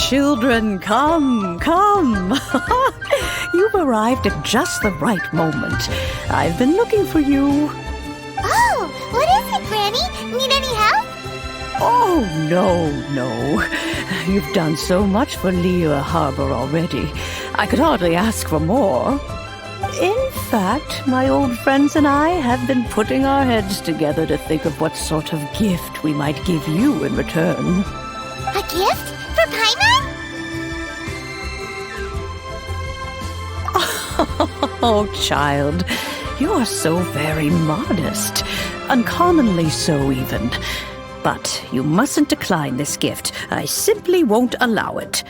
Children, come. You've arrived at just the right moment. I've been looking for you. Oh, what is it, Granny? Need any help? Oh, no. You've done so much for Lea Harbor already. I could hardly ask for more. In fact, my old friends and I have been putting our heads together to think of what sort of gift we might give you in return. A gift? For Paimon? Oh, child, you are so very modest. Uncommonly so, even. But you mustn't decline this gift. I simply won't allow it.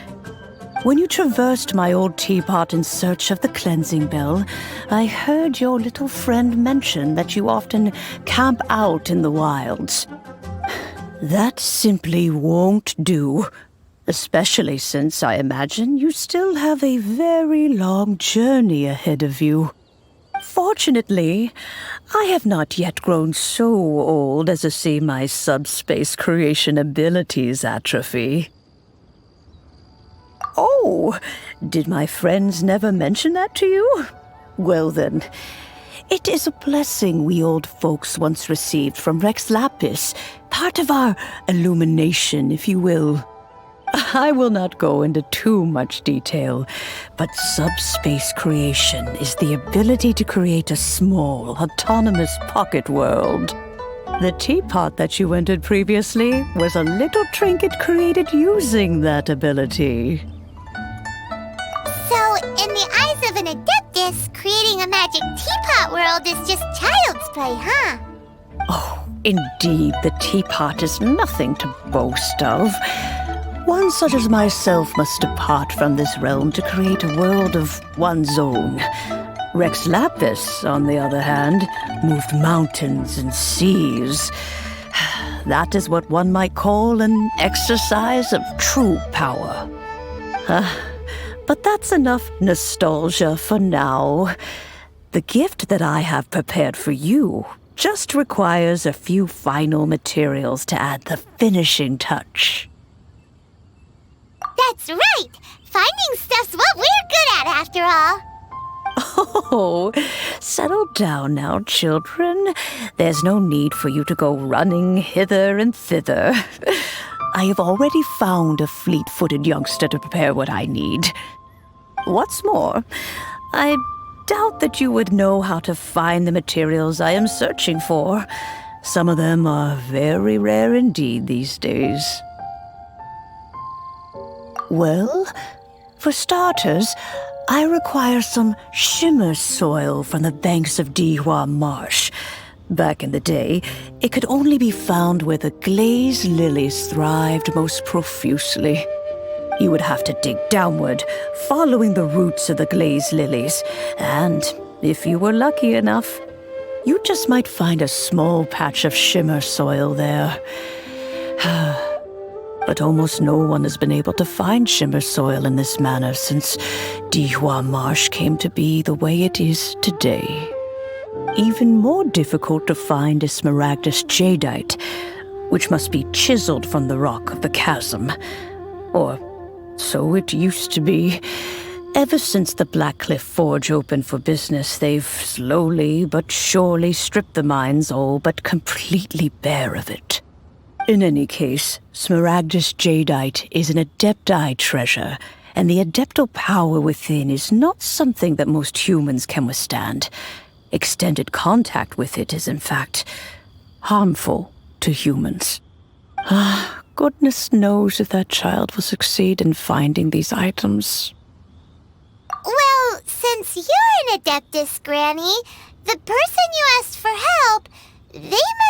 When you traversed my old teapot in search of the cleansing bell, I heard your little friend mention that you often camp out in the wilds. That simply won't do. Especially since I imagine you still have a very long journey ahead of you. Fortunately, I have not yet grown so old as to see my subspace creation abilities atrophy. Oh, did my friends never mention that to you? Well then, it is a blessing we old folks once received from Rex Lapis, part of our illumination, if you will. I will not go into too much detail, but subspace creation is the ability to create a small, autonomous pocket world. The teapot that you entered previously was a little trinket created using that ability. So, in the eyes of an adeptus, creating a magic teapot world is just child's play, huh? Oh, indeed, the teapot is nothing to boast of. One such as myself must depart from this realm to create a world of one's own. Rex Lapis, on the other hand, moved mountains and seas. That is what one might call an exercise of true power. But that's enough nostalgia for now. The gift that I have prepared for you just requires a few final materials to add the finishing touch. That's right! Finding stuff's what we're good at, after all. Oh, settle down now, children. There's no need for you to go running hither and thither. I have already found a fleet-footed youngster to prepare what I need. What's more, I doubt that you would know how to find the materials I am searching for. Some of them are very rare indeed these days. Well, for starters, I require some shimmer soil from the banks of Dihua Marsh. Back in the day, it could only be found where the glazed lilies thrived most profusely. You would have to dig downward, following the roots of the glazed lilies, and if you were lucky enough, you just might find a small patch of shimmer soil there. But almost no one has been able to find shimmer soil in this manner since Dihua Marsh came to be the way it is today. Even more difficult to find is smaragdus jadeite, which must be chiseled from the rock of the chasm. Or so it used to be. Ever since the Blackcliff Forge opened for business, they've slowly but surely stripped the mines all but completely bare of it. In any case, smaragdus jadeite is an adepti treasure, and the adeptal power within is not something that most humans can withstand. Extended contact with it is, in fact, harmful to humans. Goodness knows if that child will succeed in finding these items. Well, since you're an Adeptus, Granny, the person you asked for help, they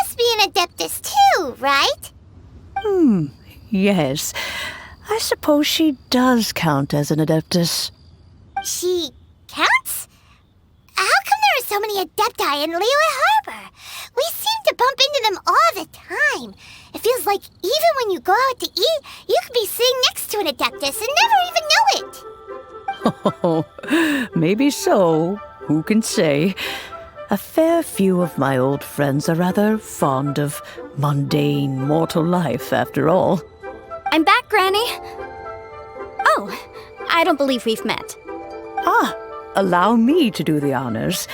must be an Adeptus too, right? Yes. I suppose she does count as an Adeptus. She counts? How come there are so many Adepti in Liyue Harbor? We seem to bump into them all the time. It feels like even when you go out to eat, you could be sitting next to an Adeptus and never even know it. Oh, maybe so. Who can say? A fair few of my old friends are rather fond of mundane mortal life, after all. I'm back, Granny. Oh, I don't believe we've met. Allow me to do the honors.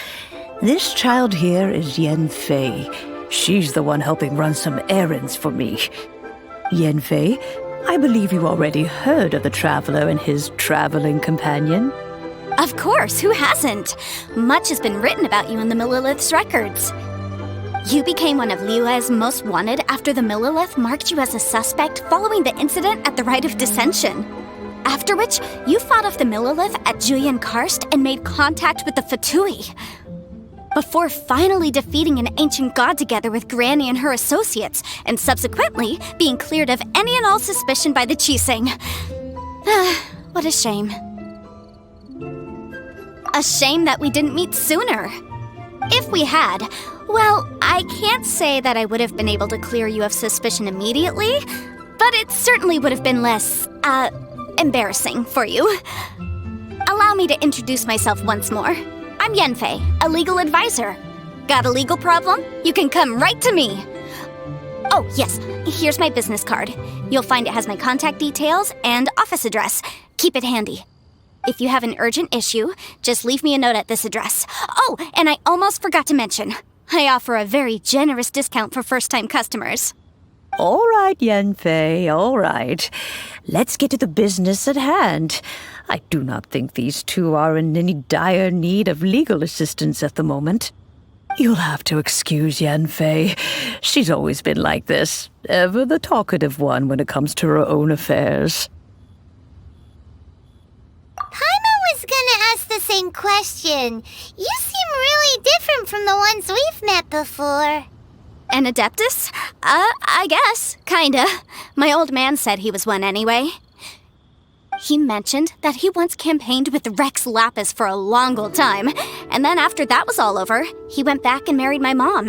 This child here is Yanfei. She's the one helping run some errands for me. Yanfei, I believe you already heard of the traveler and his traveling companion. Of course, who hasn't? Much has been written about you in the Millilith's records. You became one of Liyue's most wanted after the Millilith marked you as a suspect following the incident at the Rite of Dissension. After which, you fought off the Millilith at Julian Karst and made contact with the Fatui. Before finally defeating an ancient god together with Granny and her associates, and subsequently being cleared of any and all suspicion by the Chiseng. What a shame. A shame that we didn't meet sooner. If we had, well, I can't say that I would have been able to clear you of suspicion immediately, but it certainly would have been less, embarrassing for you. Allow me to introduce myself once more. I'm Yanfei, a legal advisor. Got a legal problem? You can come right to me. Oh, yes, here's my business card. You'll find it has my contact details and office address. Keep it handy. If you have an urgent issue, just leave me a note at this address. Oh, and I almost forgot to mention, I offer a very generous discount for first-time customers. All right, Yanfei, all right. Let's get to the business at hand. I do not think these two are in any dire need of legal assistance at the moment. You'll have to excuse Yanfei. She's always been like this, ever the talkative one when it comes to her own affairs. Paimon was gonna ask the same question. You seem really different from the ones we've met before. An Adeptus? I guess, kinda. My old man said he was one anyway. He mentioned that he once campaigned with Rex Lapis for a long old time, and then after that was all over, he went back and married my mom.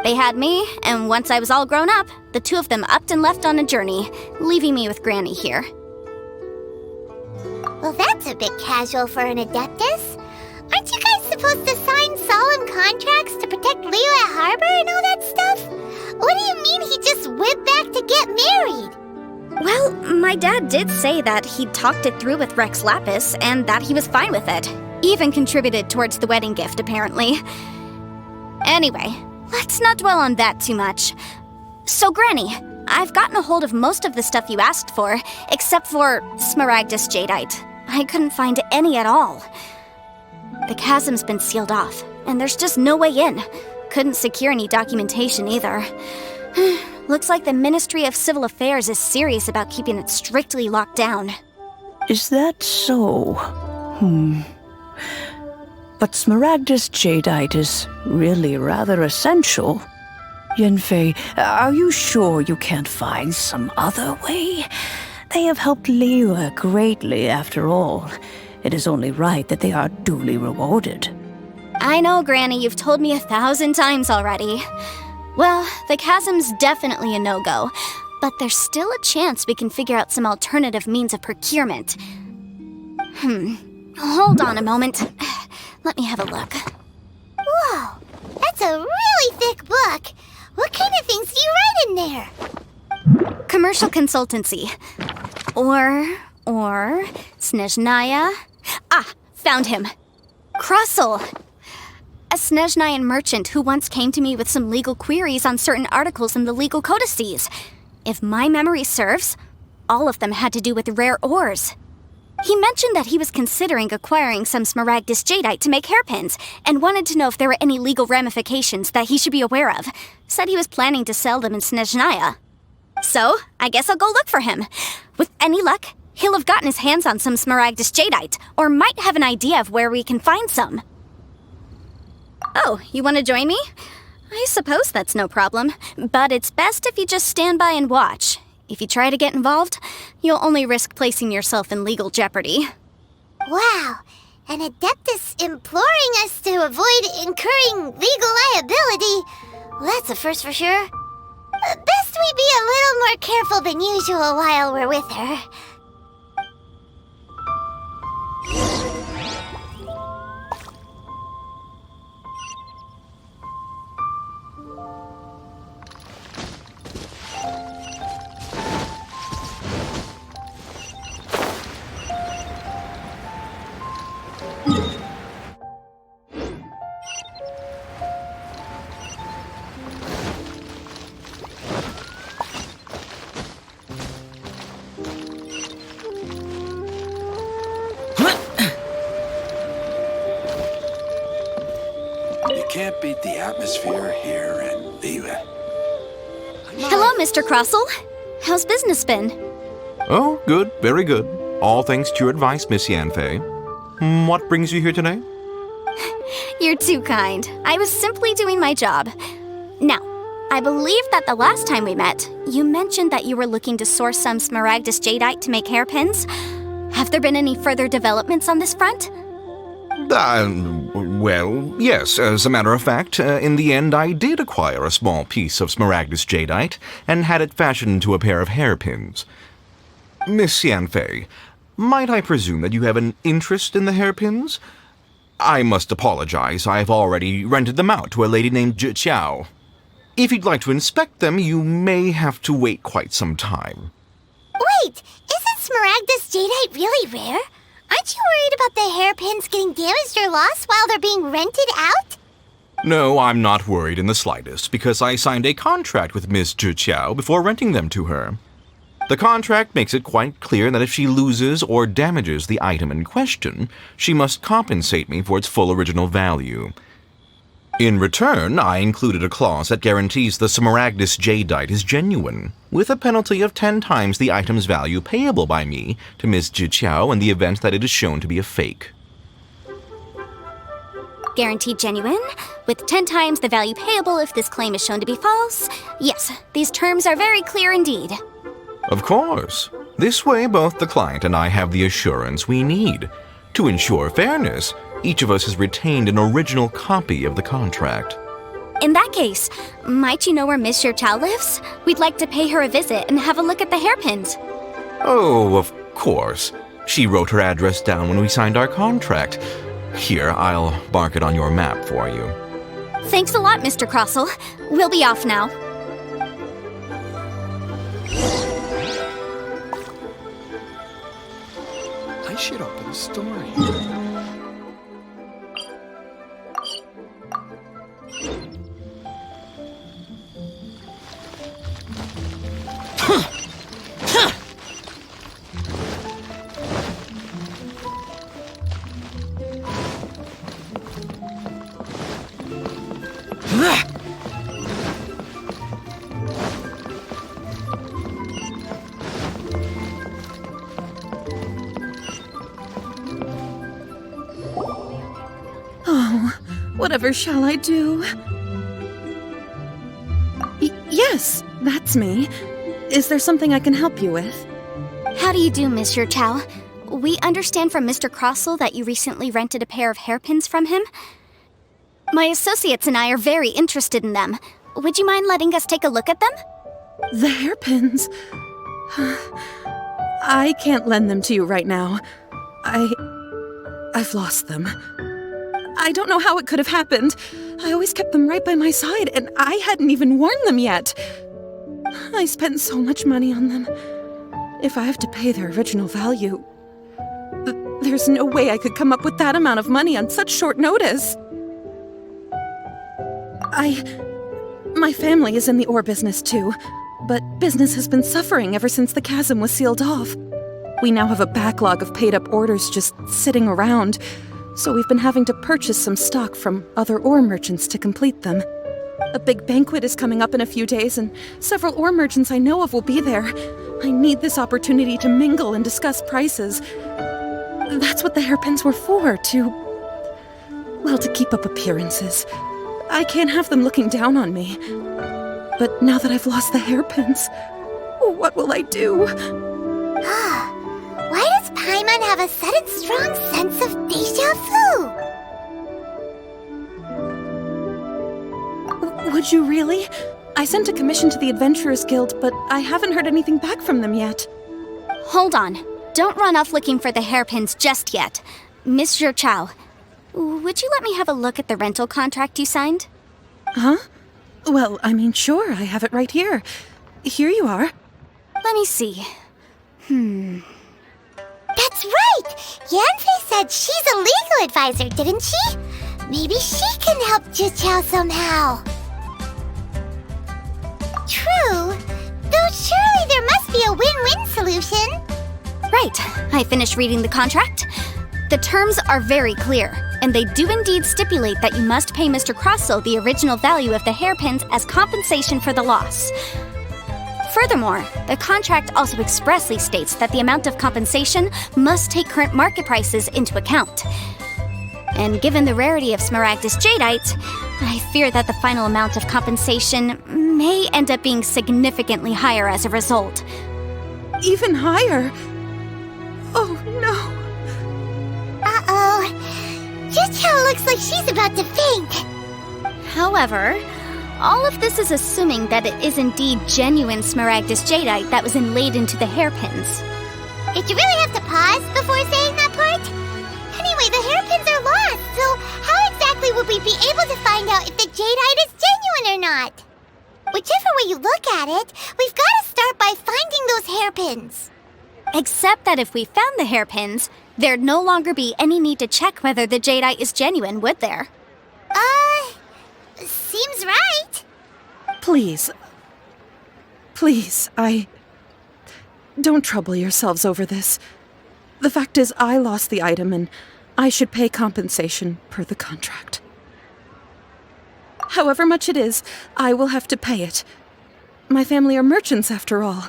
They had me, and once I was all grown up, the two of them upped and left on a journey, leaving me with Granny here. Well, that's a bit casual for an Adeptus. Aren't you guys supposed to sign solemn contracts to protect Liyue Harbor and all that stuff? What do you mean he just went back to get married? Well, my dad did say that he'd talked it through with Rex Lapis and that he was fine with it. Even contributed towards the wedding gift, apparently. Anyway, let's not dwell on that too much. So, Granny, I've gotten a hold of most of the stuff you asked for, except for Smaragdus Jadeite. I couldn't find any at all. The chasm's been sealed off, and there's just no way in. Couldn't secure any documentation either. Looks like the Ministry of Civil Affairs is serious about keeping it strictly locked down. Is that so? But Smaragdus Jadeite is really rather essential. Yanfei, are you sure you can't find some other way? They have helped Liyue greatly, after all. It is only right that they are duly rewarded. I know, Granny, you've told me 1,000 times already. Well, the chasm's definitely a no-go, but there's still a chance we can figure out some alternative means of procurement. Hold on a moment. Let me have a look. Whoa, that's a really thick book. What kind of things do you write in there? Commercial consultancy. Or Snezhnaya. Found him. Krusel. A Snezhnayan merchant who once came to me with some legal queries on certain articles in the legal codices. If my memory serves, all of them had to do with rare ores. He mentioned that he was considering acquiring some Smaragdus Jadeite to make hairpins, and wanted to know if there were any legal ramifications that he should be aware of. Said he was planning to sell them in Snezhnaya. So, I guess I'll go look for him. With any luck, he'll have gotten his hands on some Smaragdus Jadeite, or might have an idea of where we can find some. Oh, you want to join me? I suppose that's no problem, but it's best if you just stand by and watch. If you try to get involved, you'll only risk placing yourself in legal jeopardy. Wow, an Adeptus imploring us to avoid incurring legal liability. Well, that's a first for sure. Best we be a little more careful than usual while we're with her. Can't beat the atmosphere here in Liyue. Hello, Mr. Crossell. How's business been? Oh, good, very good. All thanks to your advice, Miss Yanfei. What brings you here today? You're too kind. I was simply doing my job. Now, I believe that the last time we met, you mentioned that you were looking to source some Smaragdus Jadeite to make hairpins. Have there been any further developments on this front? Well, yes, as a matter of fact, in the end I did acquire a small piece of Smaragdus Jadeite and had it fashioned into a pair of hairpins. Miss Yanfei, might I presume that you have an interest in the hairpins? I must apologize, I've already rented them out to a lady named Zhi. If you'd like to inspect them, you may have to wait quite some time. Wait, isn't Smaragdus Jadeite really rare? Aren't you worried about the hairpins getting damaged or lost while they're being rented out? No, I'm not worried in the slightest, because I signed a contract with Miss Zhi before renting them to her. The contract makes it quite clear that if she loses or damages the item in question, she must compensate me for its full original value. In return, I included a clause that guarantees the Smaragdus Jadeite is genuine, with a penalty of 10 times the item's value payable by me to Miss Zhi in the event that it is shown to be a fake. Guaranteed genuine, with 10 times the value payable if this claim is shown to be false. Yes, these terms are very clear indeed. Of course. This way, both the client and I have the assurance we need. To ensure fairness, each of us has retained an original copy of the contract. In that case, might you know where Miss Zhi lives? We'd like to pay her a visit and have a look at the hairpins. Oh, of course. She wrote her address down when we signed our contract. Here, I'll mark it on your map for you. Thanks a lot, Mr. Crossell. We'll be off now. I should open a story. Whatever shall I do? Yes, that's me. Is there something I can help you with? How do you do, Miss Zhi? We understand from Mr. Crossell that you recently rented a pair of hairpins from him. My associates and I are very interested in them. Would you mind letting us take a look at them? The hairpins? I can't lend them to you right now. I've lost them. I don't know how it could have happened. I always kept them right by my side, and I hadn't even worn them yet. I spent so much money on them. If I have to pay their original value, there's no way I could come up with that amount of money on such short notice. My family is in the ore business too, but business has been suffering ever since the chasm was sealed off. We now have a backlog of paid-up orders just sitting around, so we've been having to purchase some stock from other ore merchants to complete them. A big banquet is coming up in a few days, and several ore merchants I know of will be there. I need this opportunity to mingle and discuss prices. That's what the hairpins were for, to keep up appearances. I can't have them looking down on me. But now that I've lost the hairpins, what will I do? Why does Paimon have a sudden strong sense of déjà vu? Would you really? I sent a commission to the Adventurers Guild, but I haven't heard anything back from them yet. Hold on. Don't run off looking for the hairpins just yet. Miss Zhou, would you let me have a look at the rental contract you signed? Huh? Well, sure, I have it right here. Here you are. Let me see. That's right! Yanfei said she's a legal advisor, didn't she? Maybe she can help Zhiqiao somehow. True. Though surely there must be a win-win solution. Right. I finished reading the contract. The terms are very clear, and they do indeed stipulate that you must pay Mr. Crossell the original value of the hairpins as compensation for the loss. Furthermore, the contract also expressly states that the amount of compensation must take current market prices into account. And given the rarity of Smaragdus Jadeite, I fear that the final amount of compensation may end up being significantly higher as a result. Even higher? Oh, no. Uh-oh. Zhiqiao looks like she's about to faint. However, all of this is assuming that it is indeed genuine Smaragdus Jadeite that was inlaid into the hairpins. Did you really have to pause before saying that part? Anyway, the hairpins are lost, so how exactly would we be able to find out if the Jadeite is genuine or not? Whichever way you look at it, we've got to start by finding those hairpins. Except that if we found the hairpins, there'd no longer be any need to check whether the Jadeite is genuine, would there? Seems right. Please, don't trouble yourselves over this. The fact is, I lost the item, and I should pay compensation per the contract. However much it is, I will have to pay it. My family are merchants, after all.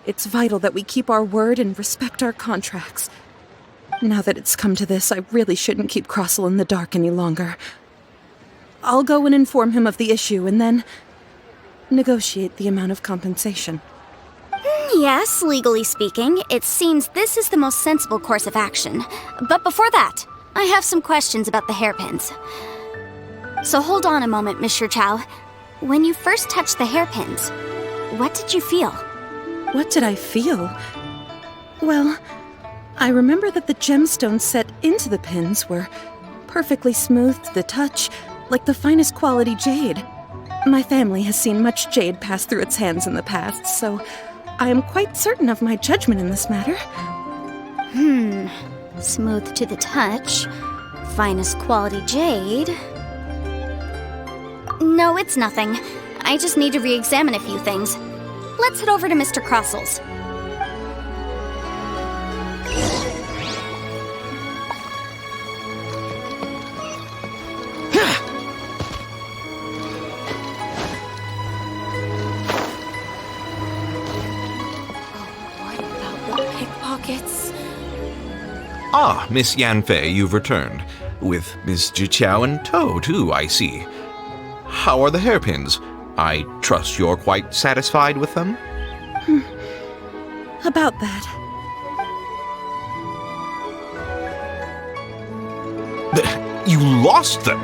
It's vital that we keep our word and respect our contracts. Now that it's come to this, I really shouldn't keep Crossell in the dark any longer. I'll go and inform him of the issue, and then negotiate the amount of compensation. Yes, legally speaking, it seems this is the most sensible course of action. But before that, I have some questions about the hairpins. So hold on a moment, Miss Zhou. When you first touched the hairpins, what did you feel? What did I feel? Well, I remember that the gemstones set into the pins were perfectly smooth to the touch, like the finest quality jade. My family has seen much jade pass through its hands in the past, so I am quite certain of my judgment in this matter. Smooth to the touch, finest quality jade. No, it's nothing. I just need to re-examine a few things. Let's head over to Mr. Crossell's. Ah, Miss Yanfei, you've returned. With Miss Zhiqiao in tow, too, I see. How are the hairpins? I trust you're quite satisfied with them? About that. You lost them?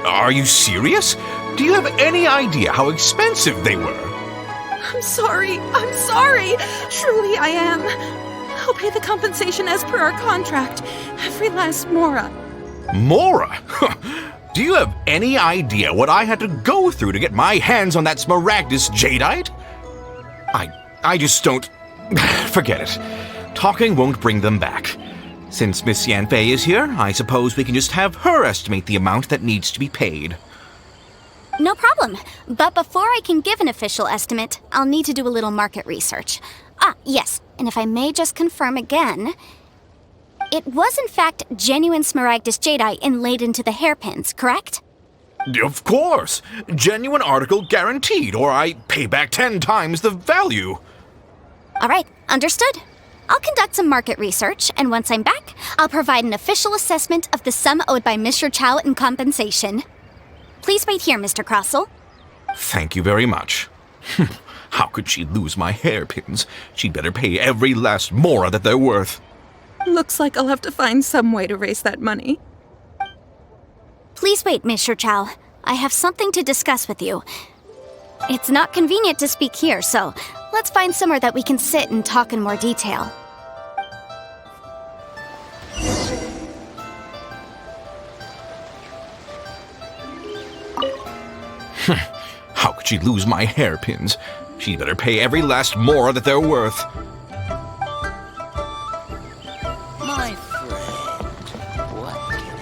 Are you serious? Do you have any idea how expensive they were? I'm sorry. Truly I am. I'll pay the compensation as per our contract. Every last mora. Mora? Do you have any idea what I had to go through to get my hands on that Smaragdus Jadeite? I just don't... Forget it. Talking won't bring them back. Since Miss Yanfei is here, I suppose we can just have her estimate the amount that needs to be paid. No problem. But before I can give an official estimate, I'll need to do a little market research. Yes, and if I may just confirm again, it was in fact genuine Smaragdus Jadeite inlaid into the hairpins, correct? Of course! Genuine article guaranteed, or I pay back 10 times the value. All right, understood. I'll conduct some market research, and once I'm back, I'll provide an official assessment of the sum owed by Mr. Chow in compensation. Please wait here, Mr. Crossell. Thank you very much. How could she lose my hairpins? She'd better pay every last mora that they're worth. Looks like I'll have to find some way to raise that money. Please wait, Mr. Chow. I have something to discuss with you. It's not convenient to speak here, so let's find somewhere that we can sit and talk in more detail. How could she lose my hairpins? She'd better pay every last mora that they're worth. My friend, what can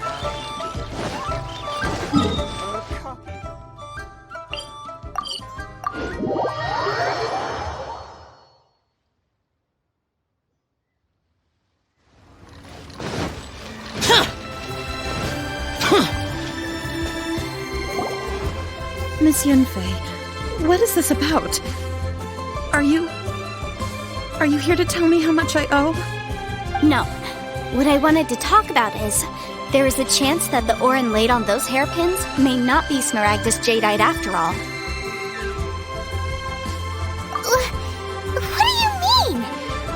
Miss Yunfei, what is this about? Are you here to tell me how much I owe? No. What I wanted to talk about is, there is a chance that the Orin laid on those hairpins may not be Smaragdus Jadeite after all. What do you mean?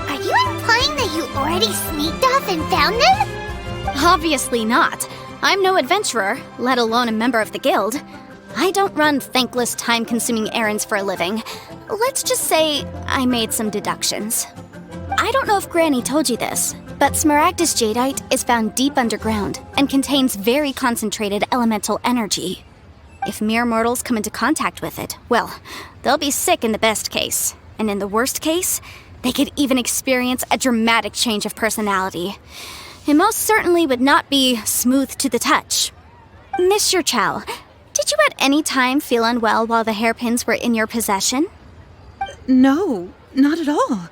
Are you implying that you already sneaked off and found them? Obviously not. I'm no adventurer, let alone a member of the guild. I don't run thankless, time-consuming errands for a living. Let's just say I made some deductions. I don't know if Granny told you this, but Smaragdus Jadeite is found deep underground and contains very concentrated elemental energy. If mere mortals come into contact with it, well, they'll be sick in the best case. And in the worst case, they could even experience a dramatic change of personality. It most certainly would not be smooth to the touch. Mr. Chow, did you at any time feel unwell while the hairpins were in your possession? No, not at all.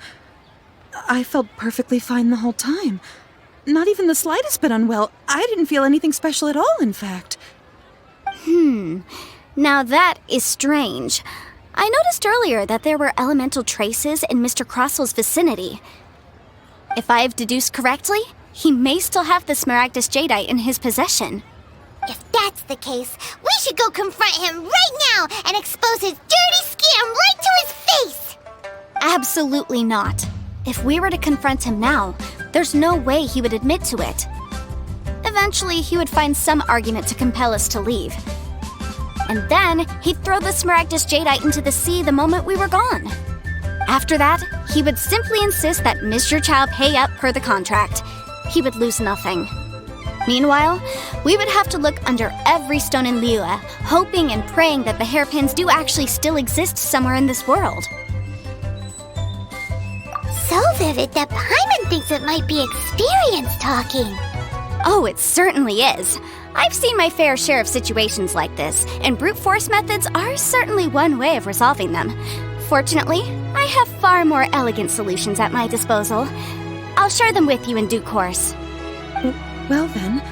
I felt perfectly fine the whole time. Not even the slightest bit unwell. I didn't feel anything special at all, in fact. Now that is strange. I noticed earlier that there were elemental traces in Mr. Crossell's vicinity. If I've deduced correctly, he may still have the Smaragdus Jadeite in his possession. If that's the case, we should go confront him right now and expose his dirty scam right to his face! Absolutely not. If we were to confront him now, there's no way he would admit to it. Eventually, he would find some argument to compel us to leave. And then, he'd throw the Smaragdus Jadeite into the sea the moment we were gone. After that, he would simply insist that Mr. Chow pay up per the contract. He would lose nothing. Meanwhile, we would have to look under every stone in Liyue, hoping and praying that the hairpins do actually still exist somewhere in this world. So vivid that Paimon thinks it might be experience talking. Oh, it certainly is. I've seen my fair share of situations like this, and brute force methods are certainly one way of resolving them. Fortunately, I have far more elegant solutions at my disposal. I'll share them with you in due course. Well then,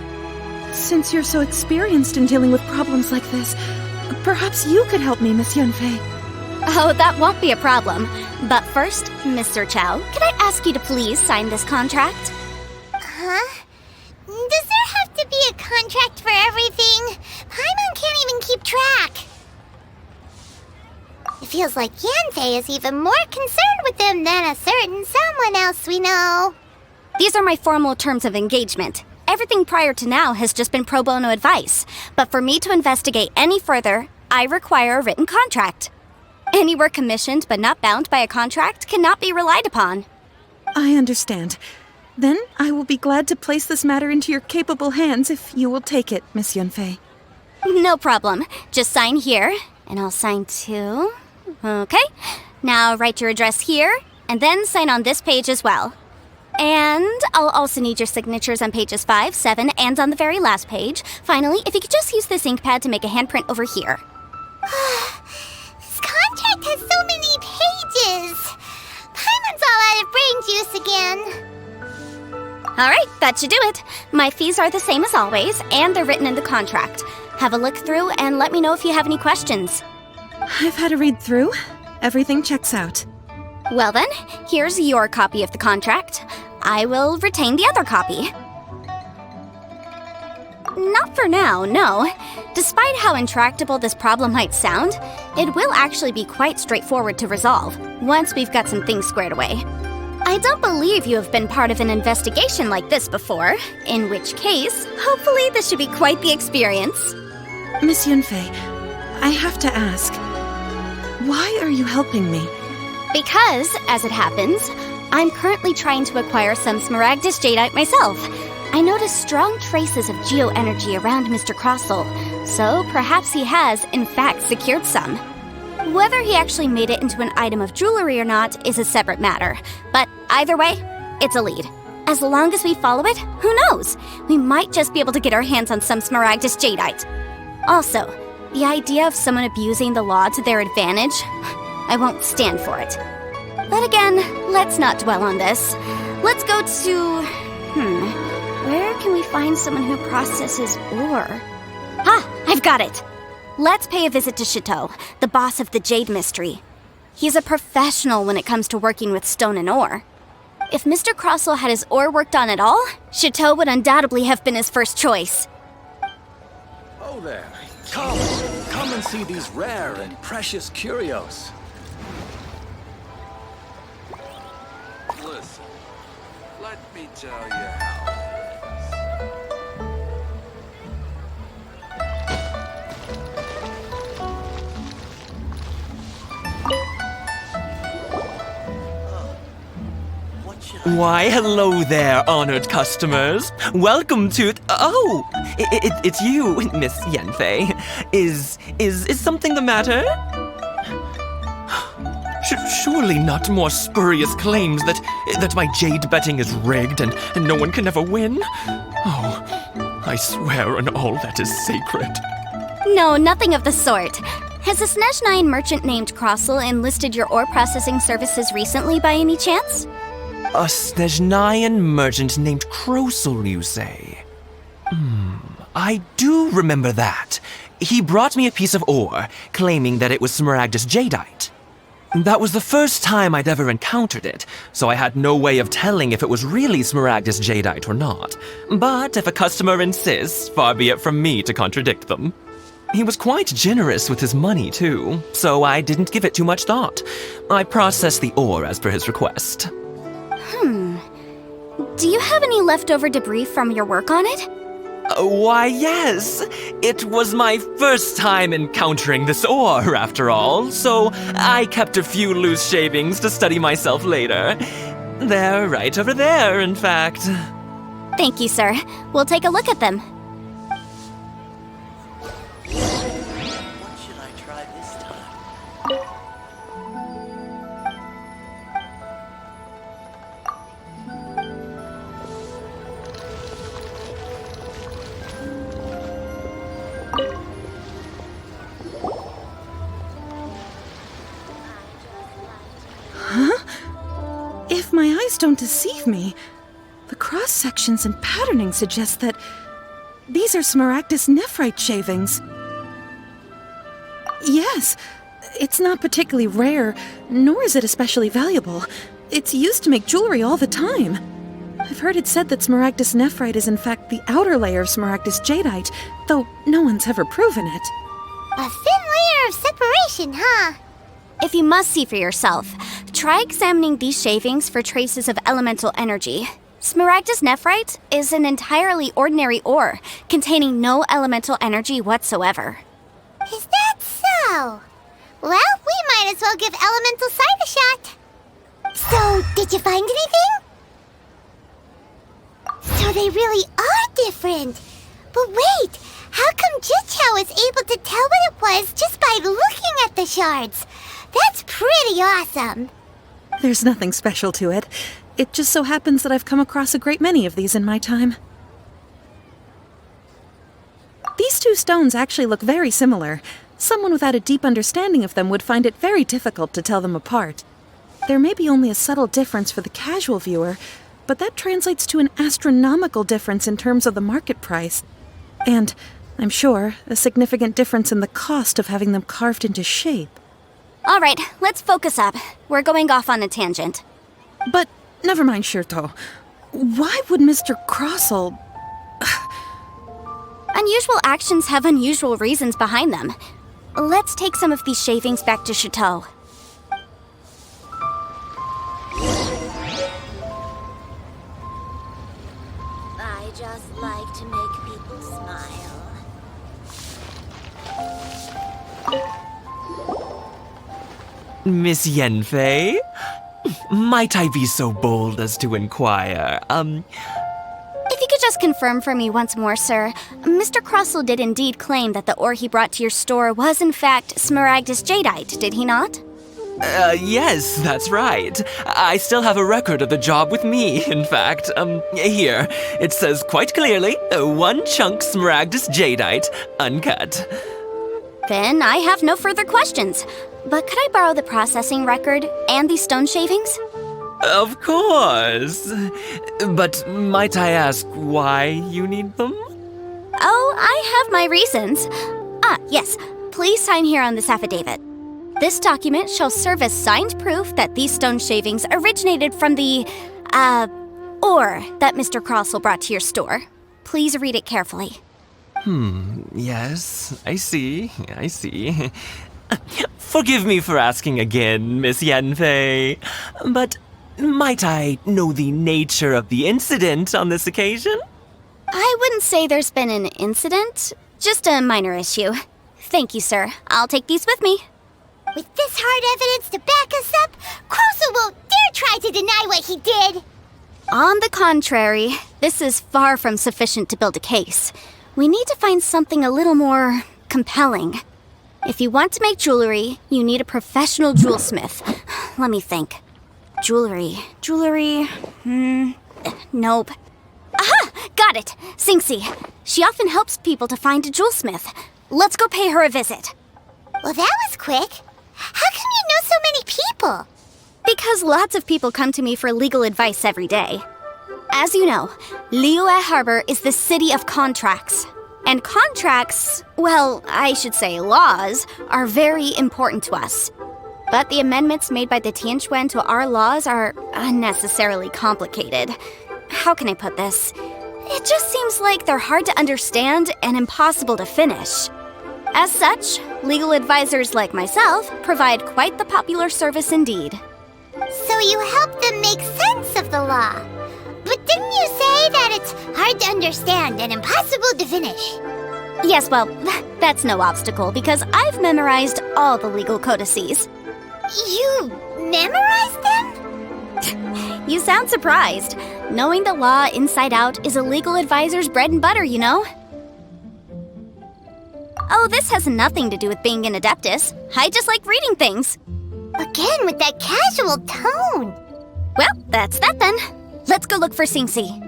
since you're so experienced in dealing with problems like this, perhaps you could help me, Miss Yunfei. Oh, that won't be a problem. But first, Mr. Chow, could I ask you to please sign this contract? Huh? Does there have to be a contract for everything? Paimon can't even keep track. It feels like Yanfei is even more concerned with them than a certain someone else we know. These are my formal terms of engagement. Everything prior to now has just been pro bono advice. But for me to investigate any further, I require a written contract. Any work commissioned but not bound by a contract cannot be relied upon. I understand. Then I will be glad to place this matter into your capable hands if you will take it, Miss Yunfei. No problem. Just sign here, and I'll sign too. Okay. Now write your address here, and then sign on this page as well. And I'll also need your signatures on pages 5, 7, and on the very last page. Finally, if you could just use this ink pad to make a handprint over here. This contract has so many pages. Paimon's all out of brain juice again. Alright, that should do it. My fees are the same as always, and they're written in the contract. Have a look through and let me know if you have any questions. I've had a read through. Everything checks out. Well then, here's your copy of the contract. I will retain the other copy. Not for now, no. Despite how intractable this problem might sound, it will actually be quite straightforward to resolve, once we've got some things squared away. I don't believe you have been part of an investigation like this before, in which case, hopefully this should be quite the experience. Miss Yunfei, I have to ask, why are you helping me? Because, as it happens, I'm currently trying to acquire some Smaragdus Jadeite myself. I noticed strong traces of geoenergy around Mr. Crossel, so perhaps he has, in fact, secured some. Whether he actually made it into an item of jewelry or not is a separate matter, but either way, it's a lead. As long as we follow it, who knows? We might just be able to get our hands on some Smaragdus Jadeite. Also, the idea of someone abusing the law to their advantage, I won't stand for it. But again, let's not dwell on this. Let's go to... where can we find someone who processes ore? I've got it! Let's pay a visit to Chateau, the boss of the Jade Mystery. He's a professional when it comes to working with stone and ore. If Mr. Crossel had his ore worked on at all, Chateau would undoubtedly have been his first choice. Oh there. Come and see these rare and precious curios. Listen, let me tell you how Why, hello there, honored customers. Welcome to... Oh, it's you, Miss Yanfei. Is something the matter? Surely not more spurious claims that my jade betting is rigged and no one can ever win? Oh, I swear on all that is sacred. No, nothing of the sort. Has a Snezhnyan merchant named Crossel enlisted your ore processing services recently by any chance? A Snezhnyan merchant named Crossel, you say? I do remember that. He brought me a piece of ore, claiming that it was Smaragdus Jadeite. That was the first time I'd ever encountered it, so I had no way of telling if it was really Smaragdus Jadeite or not. But if a customer insists, far be it from me to contradict them. He was quite generous with his money, too, so I didn't give it too much thought. I processed the ore as per his request. Do you have any leftover debris from your work on it? Why, yes. It was my first time encountering this ore, after all, so I kept a few loose shavings to study myself later. They're right over there, in fact. Thank you, sir. We'll take a look at them. What should I try this time? If my eyes don't deceive me, the cross-sections and patterning suggest that these are Smaragdus nephrite shavings. Yes, it's not particularly rare, nor is it especially valuable. It's used to make jewelry all the time. I've heard it said that Smaragdus nephrite is in fact the outer layer of Smaragdus Jadeite, though no one's ever proven it. A thin layer of separation, huh? If you must see for yourself, try examining these shavings for traces of elemental energy. Smaragdus nephrite is an entirely ordinary ore, containing no elemental energy whatsoever. Is that so? Well, we might as well give elemental sight a shot. So, did you find anything? So they really are different. But wait, how come Jichao was able to tell what it was just by looking at the shards? That's pretty awesome. There's nothing special to it. It just so happens that I've come across a great many of these in my time. These two stones actually look very similar. Someone without a deep understanding of them would find it very difficult to tell them apart. There may be only a subtle difference for the casual viewer, but that translates to an astronomical difference in terms of the market price. And, I'm sure, a significant difference in the cost of having them carved into shape. All right, let's focus up. We're going off on a tangent. But, never mind, Shirto. Why would Mr. Crossell... Unusual actions have unusual reasons behind them. Let's take some of these shavings back to Chateau. I just like to make people smile. Miss Yenfei? Might I be so bold as to inquire, If you could just confirm for me once more, sir. Mr. Crossell did indeed claim that the ore he brought to your store was in fact Smaragdus Jadeite, did he not? Yes, that's right. I still have a record of the job with me, in fact. Here. It says quite clearly, 1 chunk Smaragdus Jadeite, uncut. Then I have no further questions. But could I borrow the processing record and these stone shavings? Of course. But might I ask why you need them? Oh, I have my reasons. Yes. Please sign here on this affidavit. This document shall serve as signed proof that these stone shavings originated from the, ore that Mr. Crossell brought to your store. Please read it carefully. Yes, I see. Forgive me for asking again, Miss Yenfei, but might I know the nature of the incident on this occasion? I wouldn't say there's been an incident, just a minor issue. Thank you, sir. I'll take these with me. With this hard evidence to back us up, Crossell won't dare try to deny what he did. On the contrary, this is far from sufficient to build a case. We need to find something a little more compelling. If you want to make jewelry, you need a professional jewelsmith. Let me think. Jewelry. Nope. Aha! Got it! Singxi. She often helps people to find a jewelsmith. Let's go pay her a visit. Well, that was quick. How come you know so many people? Because lots of people come to me for legal advice every day. As you know, Liyue Harbor is the city of contracts. And contracts, well, I should say laws, are very important to us. But the amendments made by the Tianquan to our laws are unnecessarily complicated. How can I put this? It just seems like they're hard to understand and impossible to finish. As such, legal advisors like myself provide quite the popular service indeed. So you help them make sense of the law. But didn't you say that it's hard to understand and impossible to finish? Yes, well, that's no obstacle because I've memorized all the legal codices. You memorized them? You sound surprised. Knowing the law inside out is a legal advisor's bread and butter, you know? Oh, this has nothing to do with being an adeptus. I just like reading things. Again, with that casual tone. Well, that's that then. Let's go look for Singxi.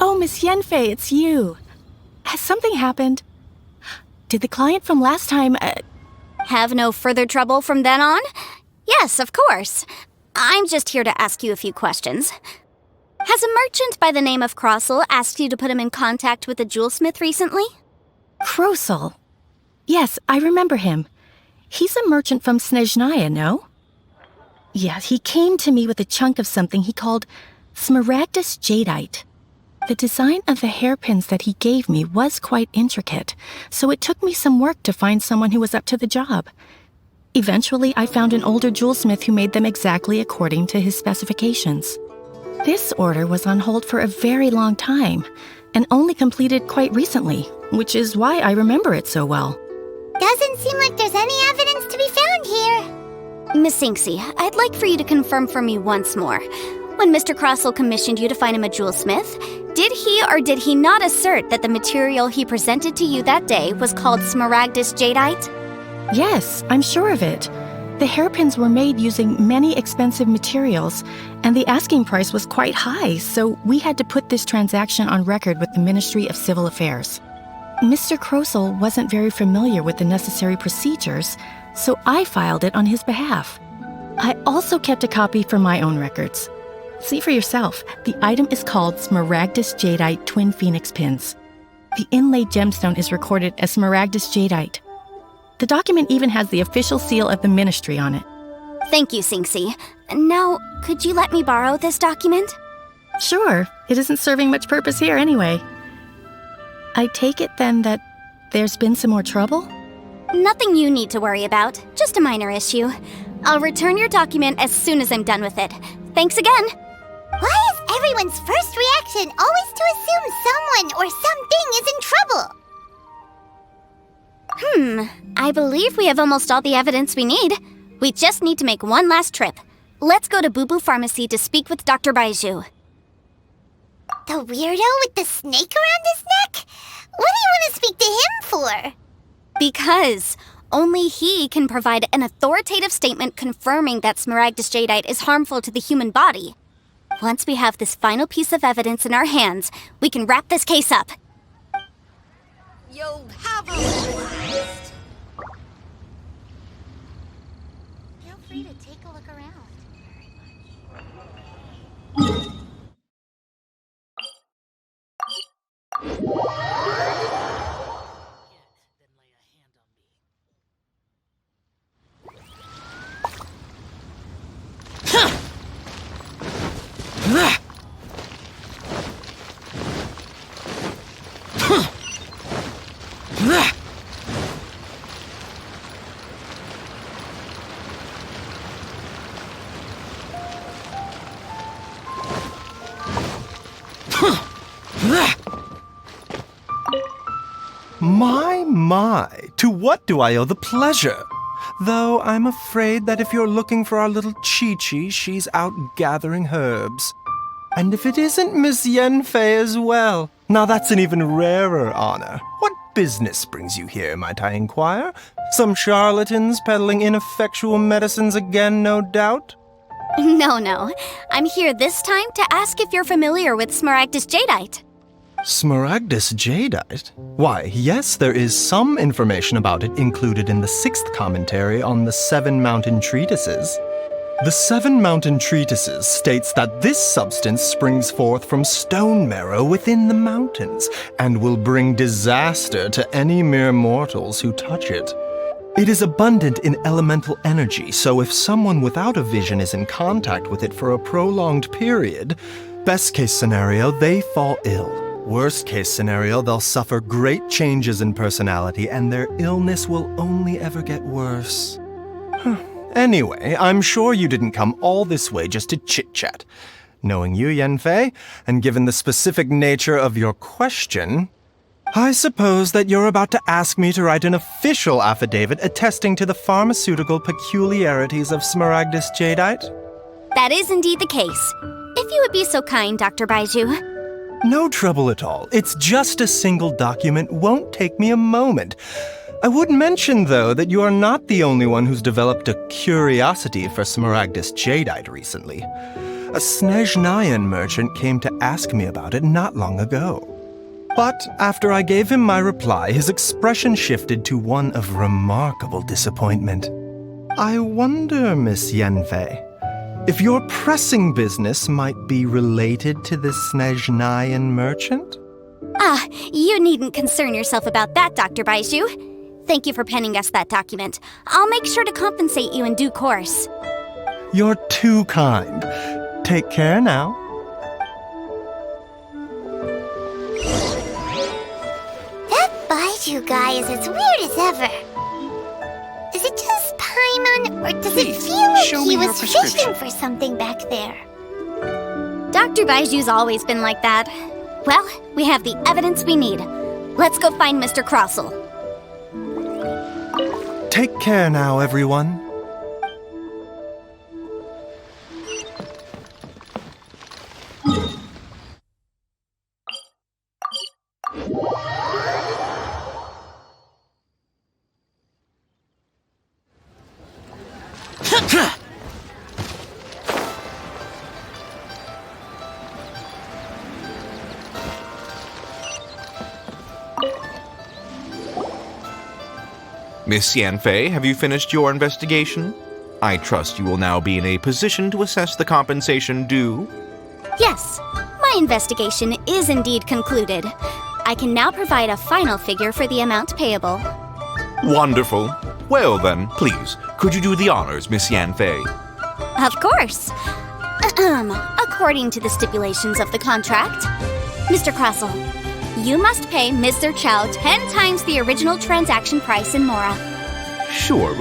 Oh, Miss Yenfei, it's you. Has something happened? Did the client from last time, Have no further trouble from then on? Yes, of course. I'm just here to ask you a few questions. Has a merchant by the name of Crossell asked you to put him in contact with a jewelsmith recently? Crossell? Yes, I remember him. He's a merchant from Serenitea, no? Yeah, he came to me with a chunk of something he called Smaragdus Jadeite. The design of the hairpins that he gave me was quite intricate, so it took me some work to find someone who was up to the job. Eventually, I found an older jewelsmith who made them exactly according to his specifications. This order was on hold for a very long time, and only completed quite recently, which is why I remember it so well. Doesn't seem like there's any evidence to be found here. Miss Inksy, I'd like for you to confirm for me once more. When Mr. Crossell commissioned you to find him a jewelsmith, did he or did he not assert that the material he presented to you that day was called Smaragdus jadeite? Yes, I'm sure of it. The hairpins were made using many expensive materials, and the asking price was quite high, so we had to put this transaction on record with the Ministry of Civil Affairs. Mr. Crossell wasn't very familiar with the necessary procedures, so I filed it on his behalf. I also kept a copy for my own records. See for yourself, the item is called Smaragdus jadeite Twin Phoenix Pins. The inlaid gemstone is recorded as Smaragdus jadeite. The document even has the official seal of the ministry on it. Thank you, Sinksy. Now, could you let me borrow this document? Sure, it isn't serving much purpose here anyway. I take it then that there's been some more trouble? Nothing you need to worry about, just a minor issue. I'll return your document as soon as I'm done with it. Thanks again! Why is everyone's first reaction always to assume someone or something is in trouble? I believe we have almost all the evidence we need. We just need to make one last trip. Let's go to Boo Boo Pharmacy to speak with Dr. Baiju. The weirdo with the snake around his neck? What do you want to speak to him for? Because only he can provide an authoritative statement confirming that Smaragdus jadeite is harmful to the human body. Once we have this final piece of evidence in our hands, we can wrap this case up. You'll have a blast. Feel free to take a look around. Then lay a hand on me. My, to what do I owe the pleasure? Though I'm afraid that if you're looking for our little Chi-Chi, she's out gathering herbs. And if it isn't Miss Yenfei as well, now that's an even rarer honor. What business brings you here, might I inquire? Some charlatans peddling ineffectual medicines again, no doubt? No. I'm here this time to ask if you're familiar with Smaragdus jadeite. Smaragdus jadeite? Why, yes, there is some information about it included in the 6th commentary on the 7 Mountain Treatises. The 7 Mountain Treatises states that this substance springs forth from stone marrow within the mountains and will bring disaster to any mere mortals who touch it. It is abundant in elemental energy, so if someone without a vision is in contact with it for a prolonged period, best case scenario, they fall ill. Worst case scenario, they'll suffer great changes in personality and their illness will only ever get worse. Anyway, I'm sure you didn't come all this way just to chit-chat. Knowing you, Yenfei, and given the specific nature of your question, I suppose that you're about to ask me to write an official affidavit attesting to the pharmaceutical peculiarities of Smaragdus jadeite? That is indeed the case. If you would be so kind, Dr. Baiju. No trouble at all. It's just a single document. Won't take me a moment. I would mention, though, that you are not the only one who's developed a curiosity for Smaragdus jadeite recently. A Snezhnayan merchant came to ask me about it not long ago. But after I gave him my reply, his expression shifted to one of remarkable disappointment. I wonder, Miss Yenfei, if your pressing business might be related to this Snezhnayan merchant? You needn't concern yourself about that, Dr. Baiju. Thank you for penning us that document. I'll make sure to compensate you in due course. You're too kind. Take care now. That Baiju guy is as weird as ever. Is it just Paimon, or does it feel like he was fishing for something back there? Dr. Baiju's always been like that. Well, we have the evidence we need. Let's go find Mr. Crossell. Take care now, everyone. Miss Yanfei, have you finished your investigation? I trust you will now be in a position to assess the compensation due. Yes, my investigation is indeed concluded. I can now provide a final figure for the amount payable. Wonderful. Well then, please, could you do the honors, Miss Yanfei? Of course. According to the stipulations of the contract, Mr. Crossell, you must pay Mr. Chow 10 times the original transaction price in Mora. Sure.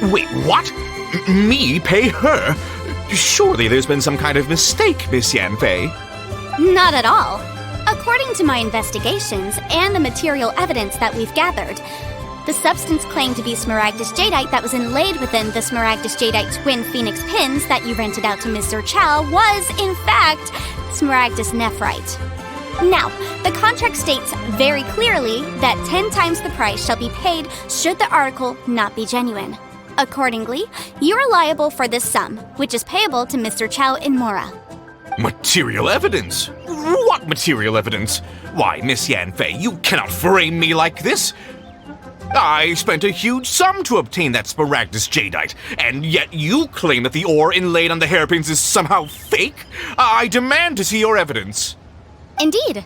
Wait, what? Me pay her? Surely there's been some kind of mistake, Miss Yanfei. Not at all. According to my investigations and the material evidence that we've gathered, the substance claimed to be Smaragdus Jadeite that was inlaid within the Smaragdus Jadeite twin phoenix pins that you rented out to Mr. Chow was, in fact, Smaragdus Nephrite. Now, the contract states very clearly that 10 times the price shall be paid should the article not be genuine. Accordingly, you are liable for this sum, which is payable to Mr. Chow in Mora. Material evidence? What material evidence? Why, Miss Yanfei, you cannot frame me like this. I spent a huge sum to obtain that Smaragdus Jadeite, and yet you claim that the ore inlaid on the hairpins is somehow fake? I demand to see your evidence. Indeed.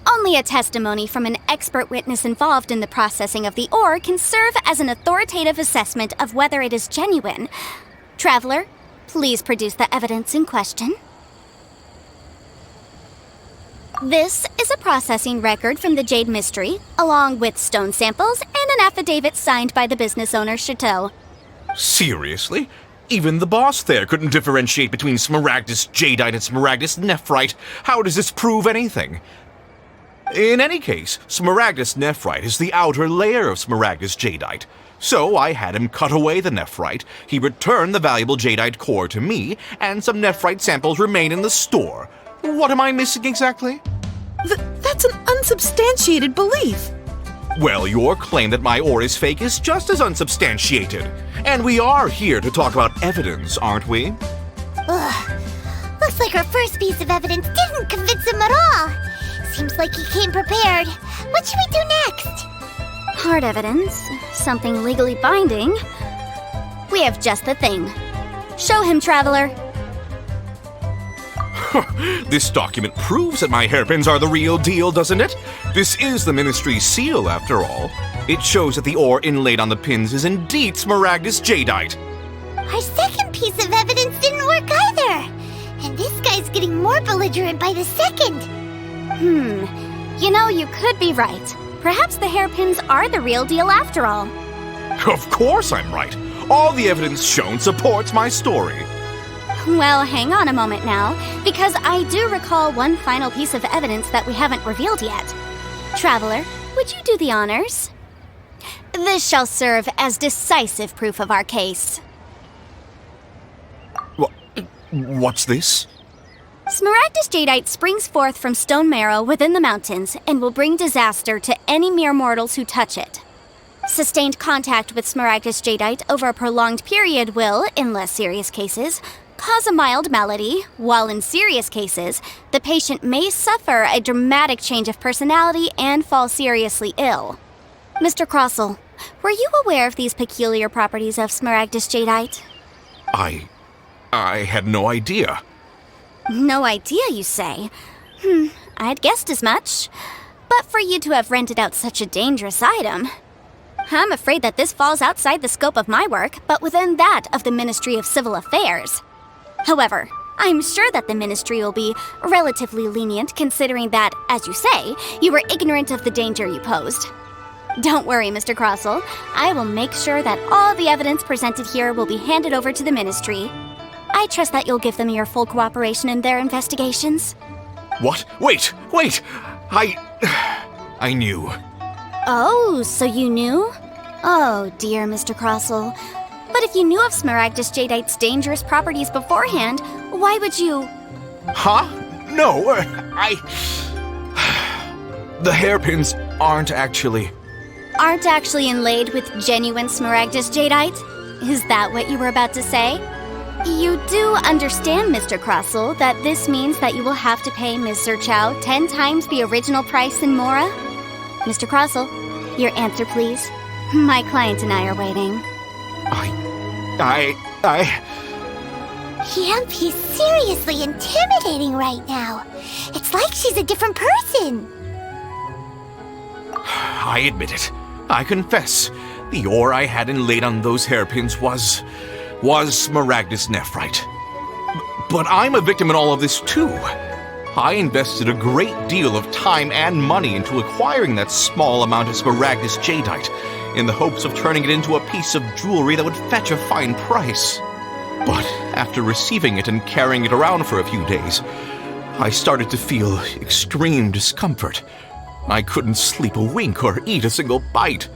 Only a testimony from an expert witness involved in the processing of the ore can serve as an authoritative assessment of whether it is genuine. Traveler, please produce the evidence in question. This is a processing record from the Jade Mystery, along with stone samples and an affidavit signed by the business owner, Chateau. Seriously? Even the boss there couldn't differentiate between Smaragdus Jadeite and Smaragdus Nephrite. How does this prove anything? In any case, Smaragdus Nephrite is the outer layer of Smaragdus Jadeite. So I had him cut away the Nephrite, he returned the valuable Jadeite core to me, and some Nephrite samples remain in the store. What am I missing exactly? That's an unsubstantiated belief. Well, your claim that my ore is fake is just as unsubstantiated. And we are here to talk about evidence, aren't we? Ugh. Looks like our first piece of evidence didn't convince him at all. Seems like he came prepared. What should we do next? Hard evidence, something legally binding. We have just the thing. Show him, Traveler. This document proves that my hairpins are the real deal, doesn't it? This is the Ministry's seal, after all. It shows that the ore inlaid on the pins is indeed Smaragdus Jadeite. Our second piece of evidence didn't work either. And this guy's getting more belligerent by the second. You know, you could be right. Perhaps the hairpins are the real deal after all. Of course I'm right. All the evidence shown supports my story. Well, hang on a moment now, because I do recall one final piece of evidence that we haven't revealed yet. Traveler, would you do the honors? This shall serve as decisive proof of our case. What's this? Smaragdus Jadeite springs forth from stone marrow within the mountains and will bring disaster to any mere mortals who touch it. Sustained contact with Smaragdus Jadeite over a prolonged period will, in less serious cases, cause a mild malady, while in serious cases, the patient may suffer a dramatic change of personality and fall seriously ill. Mr. Crossell, were you aware of these peculiar properties of Smaragdus Jadeite? I had no idea. No idea, you say? I'd guessed as much. But for you to have rented out such a dangerous item... I'm afraid that this falls outside the scope of my work, but within that of the Ministry of Civil Affairs. However, I'm sure that the Ministry will be relatively lenient considering that, as you say, you were ignorant of the danger you posed. Don't worry, Mr. Crossell. I will make sure that all the evidence presented here will be handed over to the Ministry. I trust that you'll give them your full cooperation in their investigations. What? Wait! I knew. Oh, so you knew? Oh, dear, Mr. Crossell. But if you knew of Smaragdus Jadeite's dangerous properties beforehand, why would you... Huh? No, The hairpins aren't actually inlaid with genuine Smaragdus Jadeite? Is that what you were about to say? You do understand, Mr. Crossell, that this means that you will have to pay Mr. Chow 10 times the original price in Mora? Mr. Crossell, your answer, please. My client and I are waiting. Yanfi's seriously intimidating right now. It's like she's a different person. I admit it. I confess. The ore I had inlaid on those hairpins was Smaragdus nephrite. But I'm a victim in all of this too. I invested a great deal of time and money into acquiring that small amount of Smaragdus Jadeite in the hopes of turning it into a piece of jewelry that would fetch a fine price. But after receiving it and carrying it around for a few days, I started to feel extreme discomfort. I couldn't sleep a wink or eat a single bite.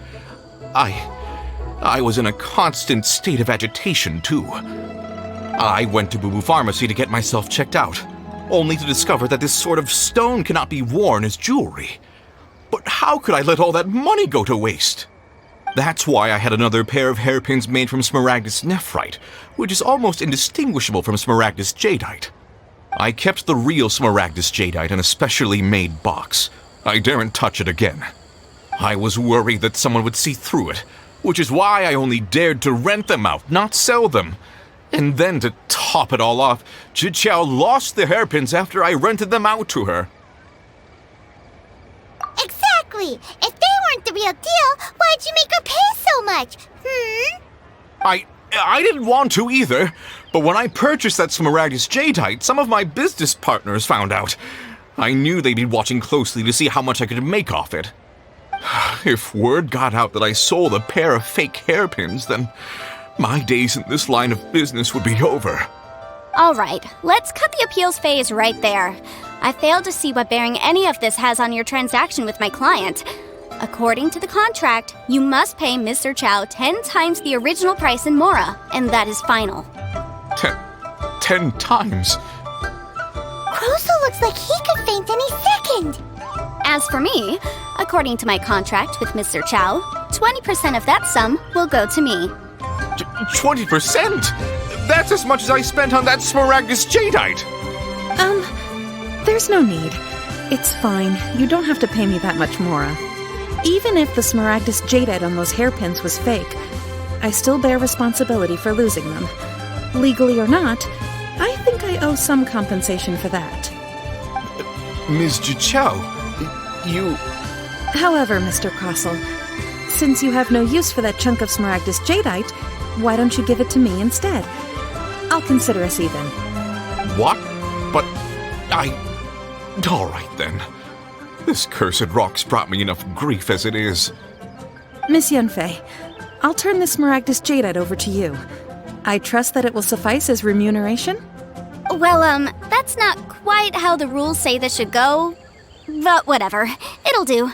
I was in a constant state of agitation, too. I went to Boo Boo Pharmacy to get myself checked out, only to discover that this sort of stone cannot be worn as jewelry. But how could I let all that money go to waste? That's why I had another pair of hairpins made from Smaragdus nephrite, which is almost indistinguishable from Smaragdus Jadeite. I kept the real Smaragdus Jadeite in a specially made box. I daren't touch it again. I was worried that someone would see through it, which is why I only dared to rent them out, not sell them. And then to top it all off, Zhiqiao lost the hairpins after I rented them out to her. Exactly! If they weren't the real deal, why'd you make her pay so much? I didn't want to either, but when I purchased that Smaragdus Jadeite, some of my business partners found out. I knew they'd be watching closely to see how much I could make off it. If word got out that I sold a pair of fake hairpins, then my days in this line of business would be over. All right, let's cut the appeals phase right there. I failed to see what bearing any of this has on your transaction with my client. According to the contract, you must pay Mr. Chow 10 times the original price in Mora, and that is final. 10 times? Crossell looks like he could faint any second. As for me, according to my contract with Mr. Chow, 20% of that sum will go to me. 20%? That's as much as I spent on that Smaragdus Jadeite! There's no need. It's fine. You don't have to pay me that much, Mora. Even if the Smaragdus Jadeite on those hairpins was fake, I still bear responsibility for losing them. Legally or not, I think I owe some compensation for that. Ms. Zhiqiao, you... However, Mr. Crossell, since you have no use for that chunk of Smaragdus Jadeite, why don't you give it to me instead? I'll consider us even. What? But all right, then. This cursed rock's brought me enough grief as it is. Miss Yanfei, I'll turn this Smaragdus Jadeite over to you. I trust that it will suffice as remuneration? Well, that's not quite how the rules say this should go. But whatever, it'll do.